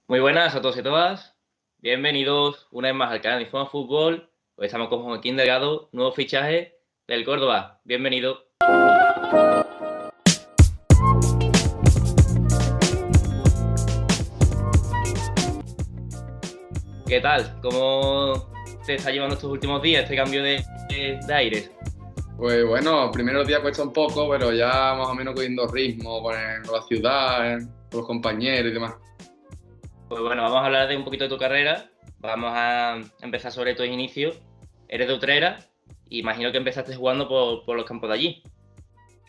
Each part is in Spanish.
Muy buenas a todos y a todas. Bienvenidos una vez más al canal de Informa Fútbol. Hoy estamos con Joaquín Delgado, nuevo fichaje del Córdoba. Bienvenido. ¿Qué tal? ¿Cómo te está llevando estos últimos días este cambio de aires? Pues bueno, primeros días cuesta un poco, pero ya más o menos cogiendo ritmo con la ciudad, con los compañeros y demás. Pues bueno, vamos a hablar de un poquito de tu carrera. Vamos a empezar sobre tus inicios. Eres de Utrera. Imagino que empezaste jugando por los campos de allí.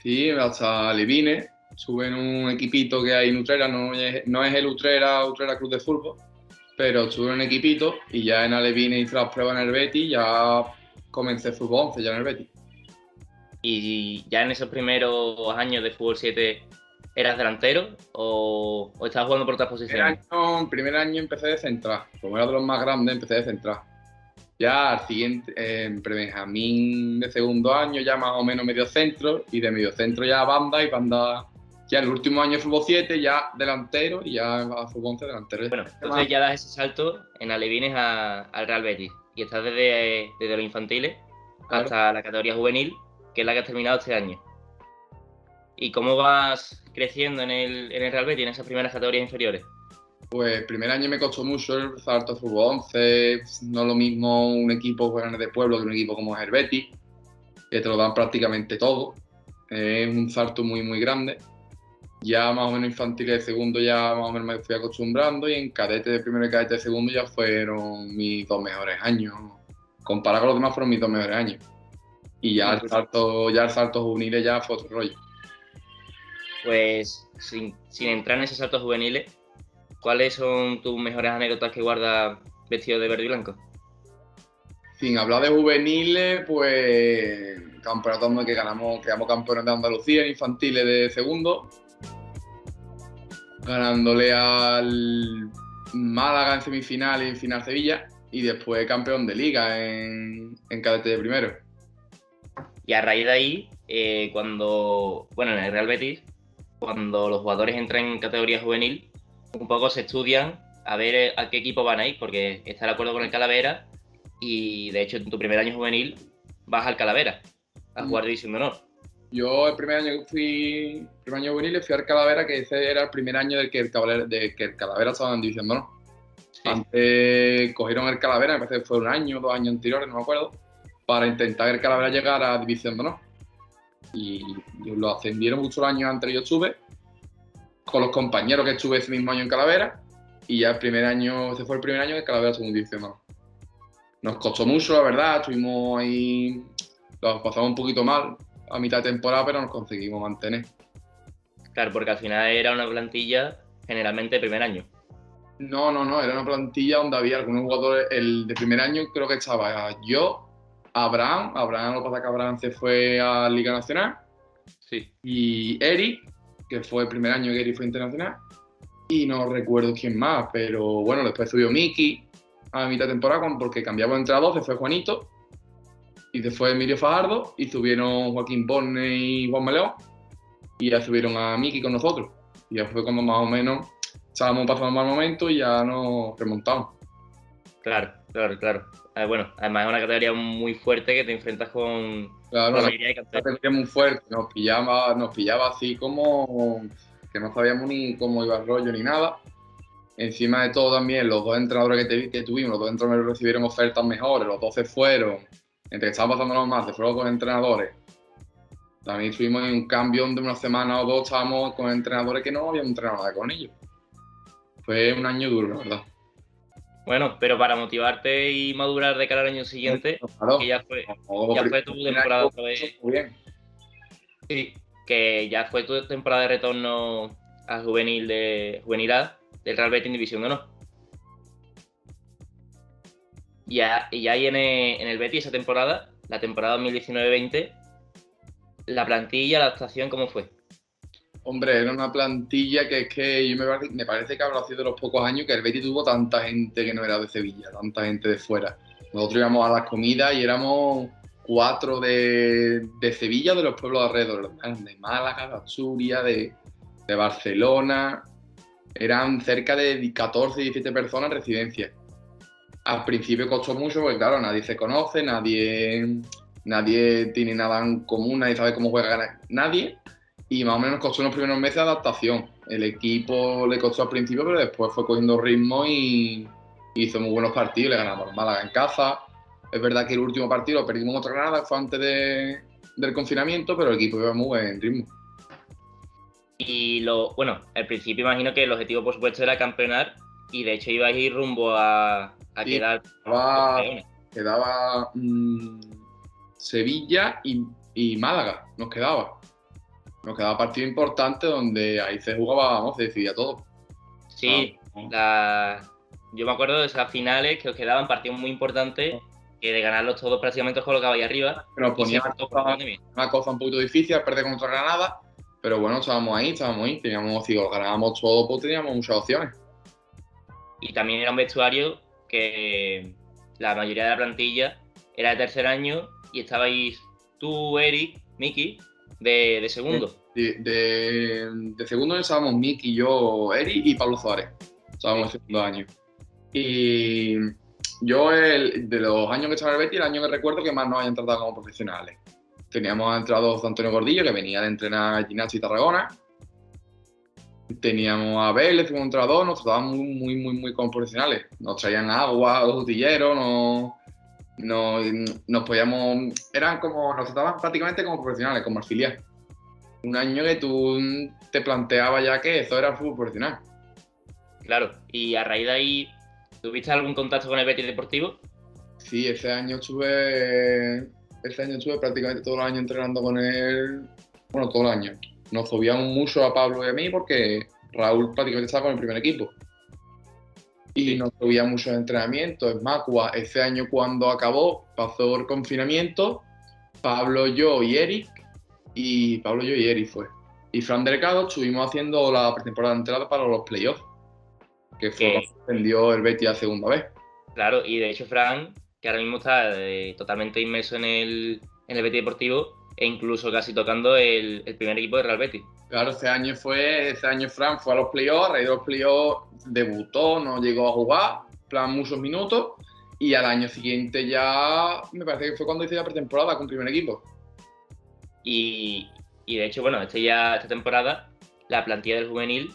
Sí, hasta Levine, sube en un equipito que hay en Utrera, no es el Utrera Club de Fútbol, pero estuve en un equipito y ya en Alevine hice las pruebas en el Betis y ya comencé fútbol 11 ya en el Betis. Y ya en esos primeros años de Fútbol 7, ¿eras delantero o estabas jugando por otras posiciones? Primer año empecé de central, como era de los más grandes empecé de central. Ya al siguiente, en Benjamín de segundo año, ya más o menos medio centro, y de medio centro ya banda, y banda, ya el último año de fútbol 7, ya delantero, y ya a fútbol 11 delantero. Bueno, entonces ya das ese salto en Alevines al Real Betis y estás desde los infantiles Claro. hasta la categoría juvenil, que es la que has terminado este año. ¿Y cómo vas creciendo en el Real Betis, en esas primeras categorías inferiores? Pues el primer año me costó mucho el salto a fútbol 11, no es lo mismo un equipo grande de pueblo que un equipo como es el Betis, que te lo dan prácticamente todo. Es un salto muy, muy grande. Ya más o menos infantil de segundo ya más o menos me fui acostumbrando y en cadete de primero y cadete de segundo ya fueron mis dos mejores años. Comparado con los demás fueron mis dos mejores años. Y ya el salto juvenil ya fue otro rollo. Pues sin entrar en esos saltos juveniles, ¿cuáles son tus mejores anécdotas que guardas vestido de verde y blanco? Sin hablar de juveniles, pues campeonato donde quedamos campeones de Andalucía en infantiles de segundo, ganándole al Málaga en semifinal y en final Sevilla, y después campeón de liga en cadete de primero. Y a raíz de ahí, bueno, en el Real Betis, cuando los jugadores entran en categoría juvenil, un poco se estudian a ver a qué equipo van a ir, porque está de acuerdo con el Calavera y de hecho en tu primer año juvenil vas al Calavera a jugar División de Honor. Yo el primer año juvenil fui al Calavera, que ese era el primer año de que el Calavera estaba en División de Honor. Sí. Antes cogieron el Calavera, me parece que fue un año, 2 años anteriores, no me acuerdo, para intentar que el Calavera llegara a División de Honor. Y lo ascendieron muchos años antes que yo estuve, con los compañeros que estuve ese mismo año en Calavera, y ya ese fue el primer año que Calavera estuvo en División de Honor. Nos costó mucho, la verdad, estuvimos ahí, lo pasamos un poquito mal a mitad de temporada, pero nos conseguimos mantener. Claro, porque al final era una plantilla generalmente de primer año. No, era una plantilla donde había algunos jugadores, el de primer año creo que estaba yo, Abraham, lo que pasa es que Abraham se fue a Liga Nacional, Sí. y Eric, que fue el primer año que Eric fue internacional, y no recuerdo quién más, pero bueno, después subió Miki a mitad de temporada porque cambiamos de entrenador, se fue Juanito, y se fue Emilio Fajardo, y subieron Joaquín Borne y Juan Meleón, y ya subieron a Miki con nosotros, y ya fue cuando más o menos estábamos pasando un mal momento y ya nos remontamos. Claro. Bueno, además es una categoría muy fuerte que te enfrentas con Claro, la la mayoría de canteros. categoría muy fuerte, nos pillaba así como que no sabíamos ni cómo iba el rollo ni nada. Encima de todo también los dos entrenadores que tuvimos, los dos entrenadores recibieron ofertas mejores, los dos se fueron, entre que estaban pasándonos más, se fueron con entrenadores. También estuvimos en un cambio donde una semana o dos estábamos con entrenadores que no habíamos entrenado nada con ellos. Fue un año duro, la verdad. Bueno, pero para motivarte y madurar de cara al año siguiente, Claro. que ya fue tu temporada otra vez. Muy bien. Sí, que ya fue tu temporada de retorno a juvenil A del Real Betis en División de Honor. Y ya ahí en el Betis esa temporada, la temporada 2019-20, la plantilla, la adaptación, ¿cómo fue? Hombre, era una plantilla que es que me parece que habrá sido de los pocos años que el Betis tuvo tanta gente que no era de Sevilla, tanta gente de fuera. Nosotros íbamos a las comidas y éramos 4 de Sevilla, de los pueblos de alrededor, de Málaga, de Asturias, de Barcelona. Eran cerca de 14, 17 personas en residencia. Al principio costó mucho porque, claro, nadie se conoce, nadie tiene nada en común, nadie sabe cómo juega nadie. Y más o menos costó en los primeros meses de adaptación. El equipo le costó al principio, pero después fue cogiendo ritmo y hizo muy buenos partidos. Le ganamos al Málaga en casa. Es verdad que el último partido lo perdimos contra Granada, fue antes del confinamiento, pero el equipo iba muy buen ritmo. Y bueno, al principio imagino que el objetivo, por supuesto, era campeonar y de hecho ibais a ir rumbo a Sí, quedar quedaba, campeones. quedaba, Sevilla y Málaga, nos quedaba. Nos quedaba partido importante donde ahí se jugaba, vamos, se decidía todo. Sí, yo me acuerdo de esas finales que os quedaban partidos muy importantes, que de ganarlos todos prácticamente os colocabais arriba. Nos Y se ponía cortó por la pandemia. una cosa un poquito difícil, perder contra Granada, pero bueno, estábamos ahí, teníamos, si lo ganábamos todo, pues teníamos muchas opciones. Y también era un vestuario que la mayoría de la plantilla era de tercer año y estabais tú, Eric, Miki, de segundo. De segundo estábamos Miki, yo, Eri y Pablo Suárez. Estábamos en segundo año. Y yo, de los años que estaba en el Betis, el año que recuerdo que más nos hayan tratado como profesionales. Teníamos entrado a Antonio Gordillo, que venía de entrenar Gimnasia y Tarragona. Teníamos a Vélez como entrenador, nos trataban muy como profesionales. Nos traían agua, los utilleros, nos podíamos. Nos trataban prácticamente como profesionales, como al filial. Un año que tú te planteabas ya que eso era fútbol profesional. Claro, y a raíz de ahí, ¿tuviste algún contacto con el Betis Deportivo? Sí, ese año estuve prácticamente todo el año entrenando con él. Bueno, todo el año. Nos subíamos mucho a Pablo y a mí porque Raúl prácticamente estaba con el primer equipo. Y Sí. nos subía muchos entrenamientos. Es más, ese año cuando acabó, pasó el confinamiento, Pablo, yo y Eric fue. Y Fran Delgado estuvimos haciendo la pretemporada de entrada para los playoffs, que fue cuando ascendió el Betis a segunda vez. Claro, y de hecho Fran, que ahora mismo está totalmente inmerso en el Betis Deportivo e incluso casi tocando el primer equipo de Real Betis. Claro, ese año Fran fue a los playoffs, a raíz de los playoffs debutó, no llegó a jugar, plan muchos minutos, y al año siguiente ya, me parece que fue cuando hice la pretemporada con primer equipo. Y de hecho, bueno, esta temporada la plantilla del juvenil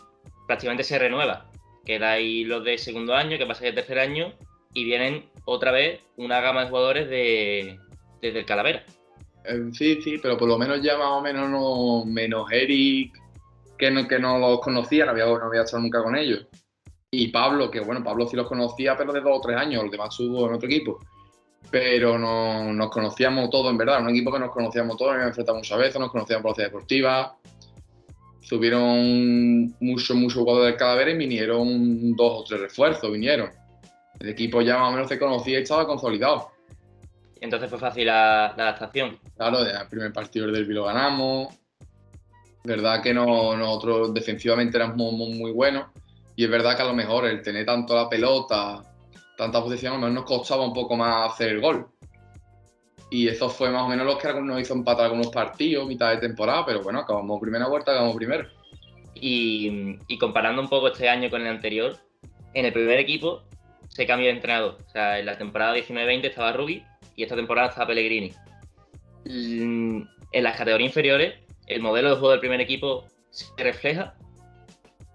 prácticamente se renueva. Quedáis los de segundo año, que pasáis de tercer año, y vienen otra vez una gama de jugadores desde el Calavera. Sí, pero por lo menos ya más o menos menos Eric, que no los conocía, no había estado nunca con ellos. Y Pablo, que bueno, Pablo sí los conocía, pero de 2 o 3 años, los demás estuvo en otro equipo. Pero no, nos conocíamos todos, en verdad, un equipo que nos conocíamos todos, nos enfrentamos muchas veces, nos conocíamos por la ciudad deportiva. Subieron muchos jugadores del Calavera y vinieron 2 o 3 refuerzos, vinieron. El equipo ya más o menos se conocía y estaba consolidado. Entonces fue fácil la adaptación. Claro, el primer partido del Derby lo ganamos. Verdad que nosotros defensivamente éramos muy buenos. Y es verdad que a lo mejor el tener tanto la pelota, tanta posición, a lo mejor nos costaba un poco más hacer el gol. Y eso fue más o menos lo que nos hizo empatar algunos partidos, mitad de temporada, pero bueno, acabamos primera vuelta, acabamos primero. Y comparando un poco este año con el anterior, en el primer equipo se cambió de entrenador. O sea, en la temporada 19-20 estaba Rubí y esta temporada está Pellegrini. En las categorías inferiores, el modelo de juego del primer equipo se refleja.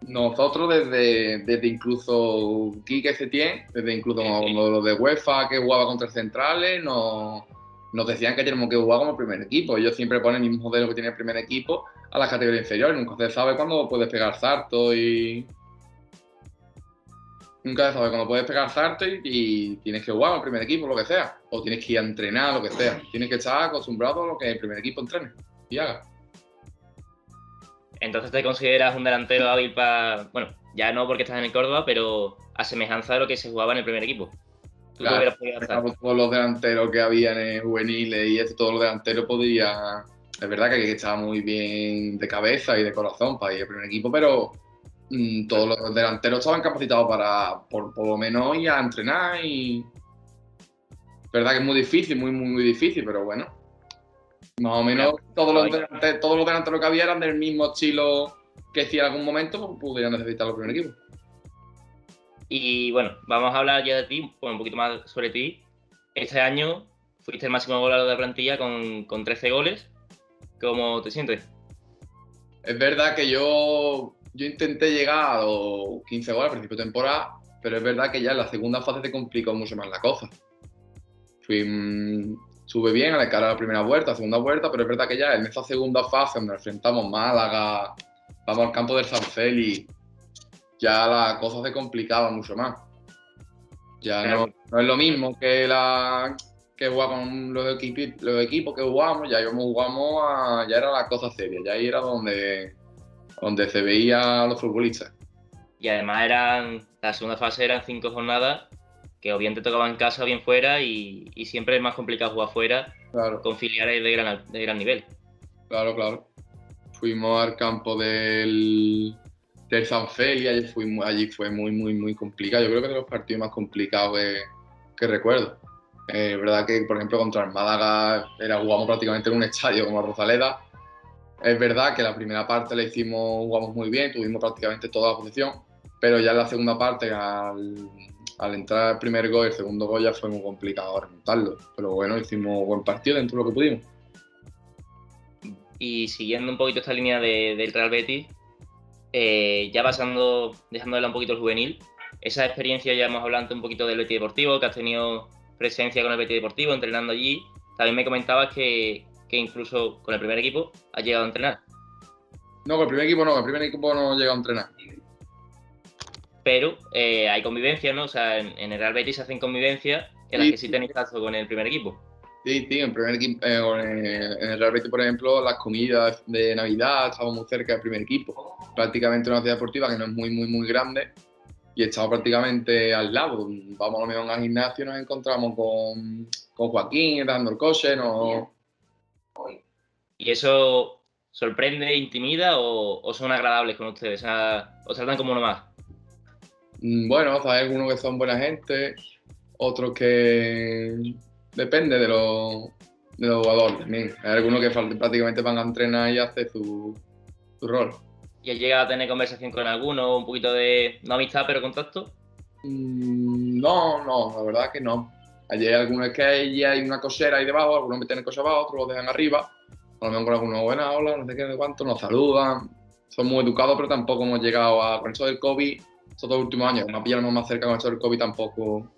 Nosotros desde incluso Quique Setién, desde incluso los de UEFA que jugaba contra centrales, nos decían que tenemos que jugar como el primer equipo. Ellos siempre ponen el mismo modelo que tiene el primer equipo a las categorías inferiores. Nunca se sabe cuándo puedes pegar salto y tienes que jugar con el primer equipo, lo que sea. O tienes que ir a entrenar, lo que sea. Tienes que estar acostumbrado a lo que el primer equipo entrene y haga. Entonces te consideras un delantero hábil para... Bueno, ya no porque estás en el Córdoba, pero a semejanza de lo que se jugaba en el primer equipo. ¿Tú Claro, te hubieras podido hacer? todos los delanteros que había en juveniles y todos los delanteros podían... Es verdad que estaba muy bien de cabeza y de corazón para ir al primer equipo, pero todos los delanteros estaban capacitados para, por lo menos, ir a entrenar y... Es verdad que es muy difícil, muy difícil, pero bueno. Más o menos todos los delanteros que había eran del mismo estilo que si en algún momento pues, pudieran necesitar los primer equipos. Y bueno, vamos a hablar ya de ti, pues, un poquito más sobre ti. Este año fuiste el máximo goleador de la plantilla con 13 goles. ¿Cómo te sientes? Es verdad que yo intenté llegar a los 15 goles al principio de temporada, pero es verdad que ya en la segunda fase se complicó mucho más la cosa. Sube bien a la cara de la primera vuelta, segunda vuelta, pero es verdad que ya en esa segunda fase donde enfrentamos Málaga, vamos al campo del San Félix, ya la cosa se complicaba mucho más. Ya Claro. no es lo mismo que jugar con los equipos que jugamos, ya ya era la cosa seria, ya ahí era donde se veía a los futbolistas. Y además la segunda fase eran 5 jornadas, que o bien te tocaba en casa o bien fuera, y siempre es más complicado jugar fuera Claro, con filiales de gran nivel. claro. Fuimos al campo del San Félix y allí fue muy complicado. Yo creo que de los partidos más complicados que recuerdo. Es verdad que, por ejemplo, contra el Málaga jugamos prácticamente en un estadio como Rosaleda. Es verdad que la primera parte jugamos muy bien, tuvimos prácticamente toda la posición, pero ya en la segunda parte, al entrar el primer gol y el segundo gol, ya fue muy complicado remontarlo. Pero bueno, hicimos buen partido dentro de lo que pudimos. Y siguiendo un poquito esta línea del Real Betis, ya dejándole un poquito el juvenil, esa experiencia ya hemos hablado un poquito del Betis Deportivo, que has tenido presencia con el Betis Deportivo, entrenando allí. También me comentabas que incluso con el primer equipo has llegado a entrenar. No, con el primer equipo no, el primer equipo no llega a entrenar. Pero hay convivencia, ¿no? O sea, en el Real Betis se hacen convivencias en las que sí tenéis caso con el primer equipo. Sí, en el primer equipo, en el Real Betis, por ejemplo, las comidas de Navidad estamos muy cerca del primer equipo. Prácticamente una ciudad deportiva que no es muy grande y estamos prácticamente al lado. Vamos a lo mejor al gimnasio y nos encontramos con Joaquín dando el coche. ¿Y eso sorprende, intimida o son agradables con ustedes? O sea, ¿os tratan como uno más? Bueno, hay algunos que son buena gente, otros que depende de los jugadores también. Hay algunos que prácticamente van a entrenar y hacer su rol. ¿Y has llegado a tener conversación con alguno, un poquito de, no amistad, pero contacto? No, la verdad que no. Allí hay algunos que hay una cosera ahí debajo, algunos meten cosas abajo, otros lo dejan arriba. A lo mejor con algunos, buenas, hola, no sé qué, no sé cuánto, nos saludan. Son muy educados, pero tampoco hemos llegado con eso del COVID, estos dos últimos años, como pillamos más cerca con eso del COVID, tampoco.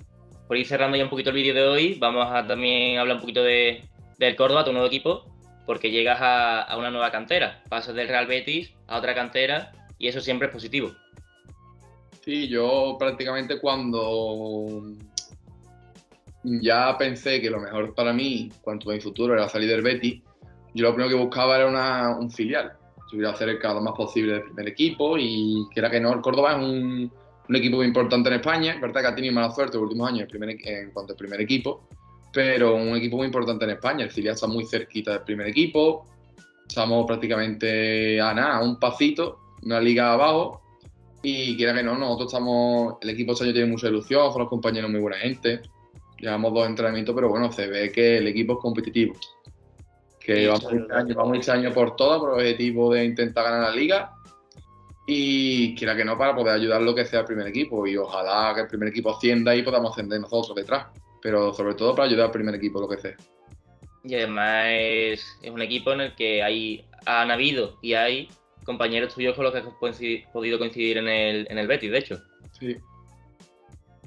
Por ir cerrando ya un poquito el vídeo de hoy, vamos a también hablar un poquito del Córdoba, tu nuevo equipo, porque llegas a una nueva cantera. Pasas del Real Betis a otra cantera y eso siempre es positivo. Sí, yo prácticamente cuando ya pensé que lo mejor para mí, cuanto a mi futuro, era salir del Betis, yo lo primero que buscaba era un filial. Yo quería hacer el cada más posible del primer equipo y que era que no, el Córdoba es un equipo muy importante en España. Es verdad que ha tenido mala suerte los últimos años en cuanto al primer equipo, pero un equipo muy importante en España. El filial está muy cerquita del primer equipo. Estamos prácticamente a nada, a un pasito, una liga abajo. Y quiera que no, el equipo este año tiene mucha ilusión, son los compañeros muy buena gente. Llevamos 2 entrenamientos, pero bueno, se ve que el equipo es competitivo. Que vamos este año por todo, por el objetivo de intentar ganar la liga. Y quiera que no, para poder ayudar lo que sea el primer equipo. Y ojalá que el primer equipo ascienda y podamos ascender nosotros detrás. Pero sobre todo para ayudar al primer equipo, lo que sea. Y además es un equipo en el que han habido y hay compañeros tuyos con los que has podido coincidir en el Betis, de hecho. Sí.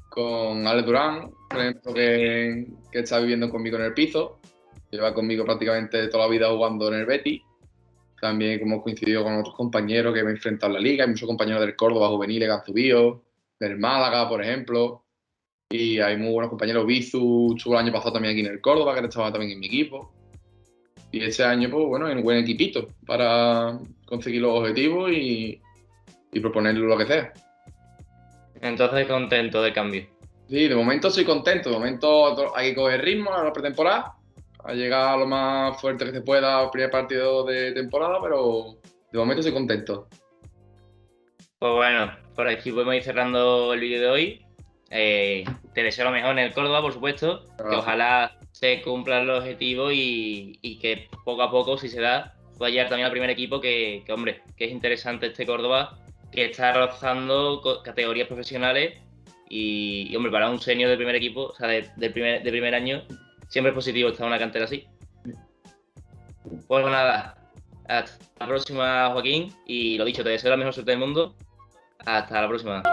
Con Alex Durán, por ejemplo, que está viviendo conmigo en el piso. Lleva conmigo prácticamente toda la vida jugando en el Betis. También hemos coincidido con otros compañeros que me he enfrentado en la liga. Hay muchos compañeros del Córdoba juveniles que han subido, del Málaga, por ejemplo. Y hay muy buenos compañeros. Bizu estuvo el año pasado también aquí en el Córdoba, que estaba también en mi equipo. Y este año, pues bueno, hay un buen equipito para conseguir los objetivos y proponer lo que sea. Entonces, contento del cambio. Sí, de momento estoy contento. De momento hay que coger ritmo a la pretemporada, a llegar a lo más fuerte que se pueda al primer partido de temporada, pero de momento estoy contento. Pues bueno, por aquí podemos ir cerrando el vídeo de hoy. Te deseo lo mejor en el Córdoba, por supuesto. Gracias. Que ojalá se cumplan los objetivos y que poco a poco, si se da, pueda llegar también al primer equipo, hombre, que es interesante este Córdoba, que está rozando categorías profesionales y, hombre, para un senior del primer equipo, o sea, de primer año, siempre es positivo estar en una cantera así. Pues nada, hasta la próxima, Joaquín, y lo dicho, te deseo la mejor suerte del mundo. Hasta la próxima.